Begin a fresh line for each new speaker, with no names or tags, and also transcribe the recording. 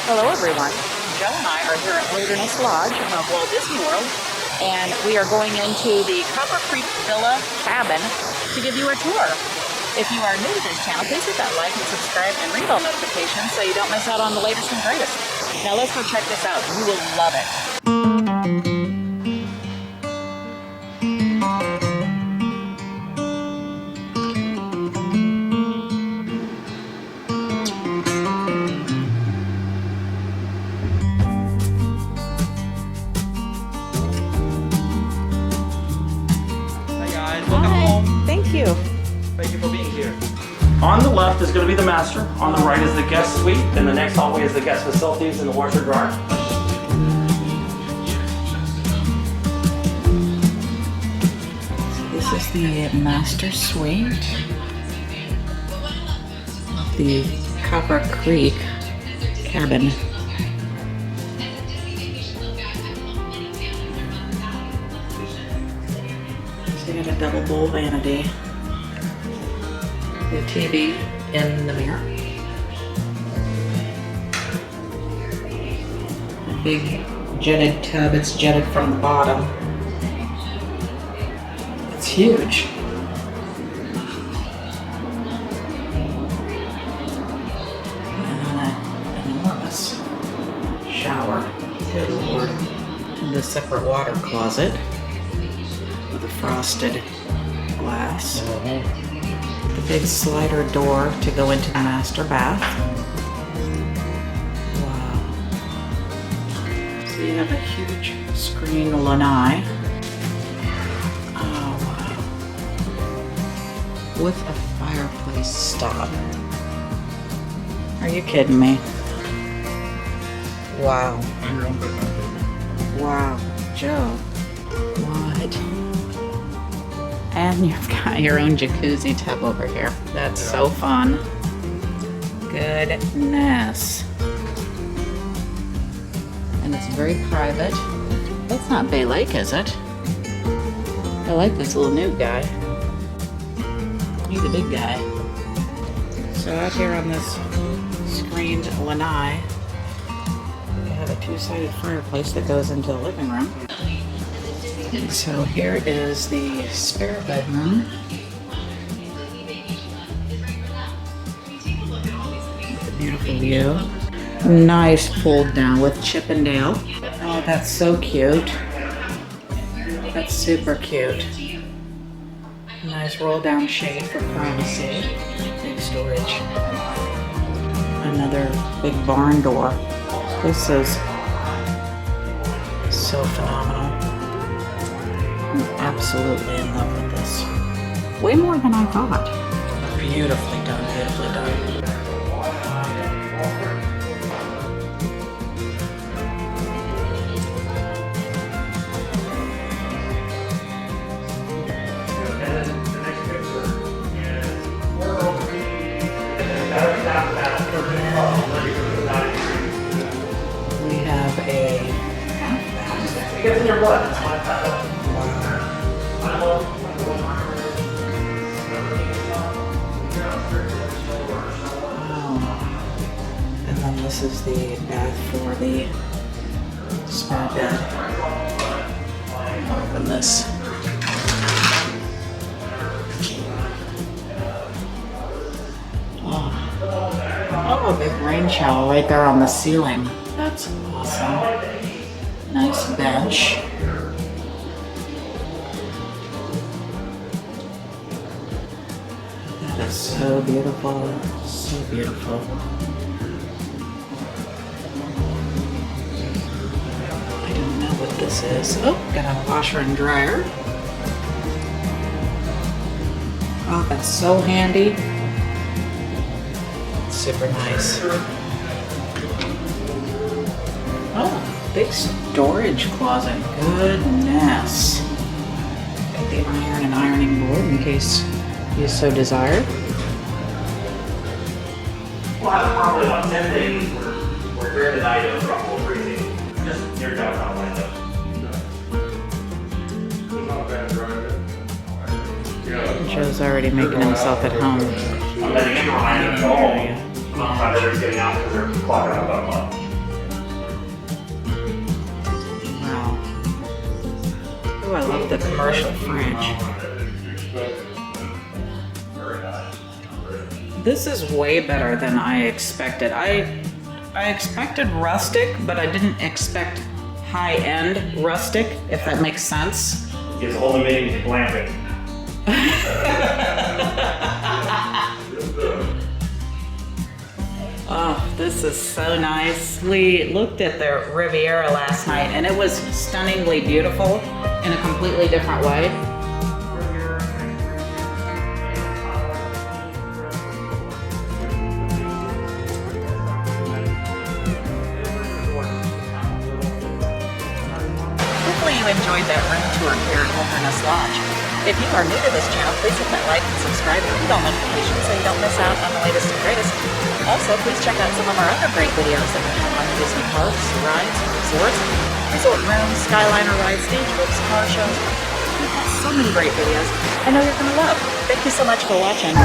Hello everyone. Joe and I are here at Wilderness Lodge of Walt Disney World, and we are going into the Copper Creek Villa cabin to give you a tour. If you are new to this channel, please hit that like and subscribe and ring bell notifications so you don't miss out on the latest and greatest. Now let's go check this out. You will love it. Thank you.
Thank you for being here. On the left is going to be the master. On the right is the guest suite. And the next hallway is the guest facilities and the washer dryer.
This is the master suite. The Copper Creek cabin. So you got a double bowl vanity. The TV in the mirror. A big jetted tub. It's jetted from the bottom. It's huge. And an enormous shower. Good Lord. And a separate water closet with a frosted glass. The big slider door to go into the master bath. Wow. So you have a huge screen lanai. Oh wow. With a fireplace stop. Are you kidding me? Wow. Wow. Joe. What? And you've got your own jacuzzi tub over here. That's so fun. Goodness. And it's very private. That's not Bay Lake, is it? I like this little new guy. He's a big guy. So out here on this screened lanai, we have a two-sided fireplace that goes into the living room. And so here is the spare bedroom. With a beautiful view. Nice pulled down with Chippendale. Oh, that's so cute. That's super cute. Nice roll down shade for privacy. Big storage. Another big barn door. This is so phenomenal. I'm absolutely in love with this. Way more than I thought. Beautifully done, beautifully done. We have a half bath.
Get in your blood.
And then this is the bath for the spare bed. Open this. Oh, a big rain shower right there on the ceiling. That's awesome. Nice bench. That is so beautiful. So beautiful. I don't know what this is. Oh, got a washer and dryer. Oh, that's so handy. Super nice. Oh, big storage closet. Goodness. Got the iron and ironing board in case you so desire.
We'll have probably about 10 days where granted items are all freezing. Just near downtown window.
Joe's already making himself at home.
I'm letting everyone know. Sometimes they're getting out because they're clogging up on
Oh, I love the commercial fridge. This is way better than I expected. I expected rustic, but I didn't expect high-end rustic, if that makes sense.
It's only made glamping.
Oh, this is so nice. We looked at the Riviera last night and it was stunningly beautiful in a completely different way. Hopefully you enjoyed that room tour here at Wilderness Lodge. If you are new to this channel, please hit that like and subscribe and bell notification so you don't miss out on the latest and greatest. Also, please check out some of our other great videos that we have on Disney parks, rides, resorts, resort rooms, Skyliner rides, stage trips, car shows. We've got so many great videos I know you're going to love. Thank you so much for watching.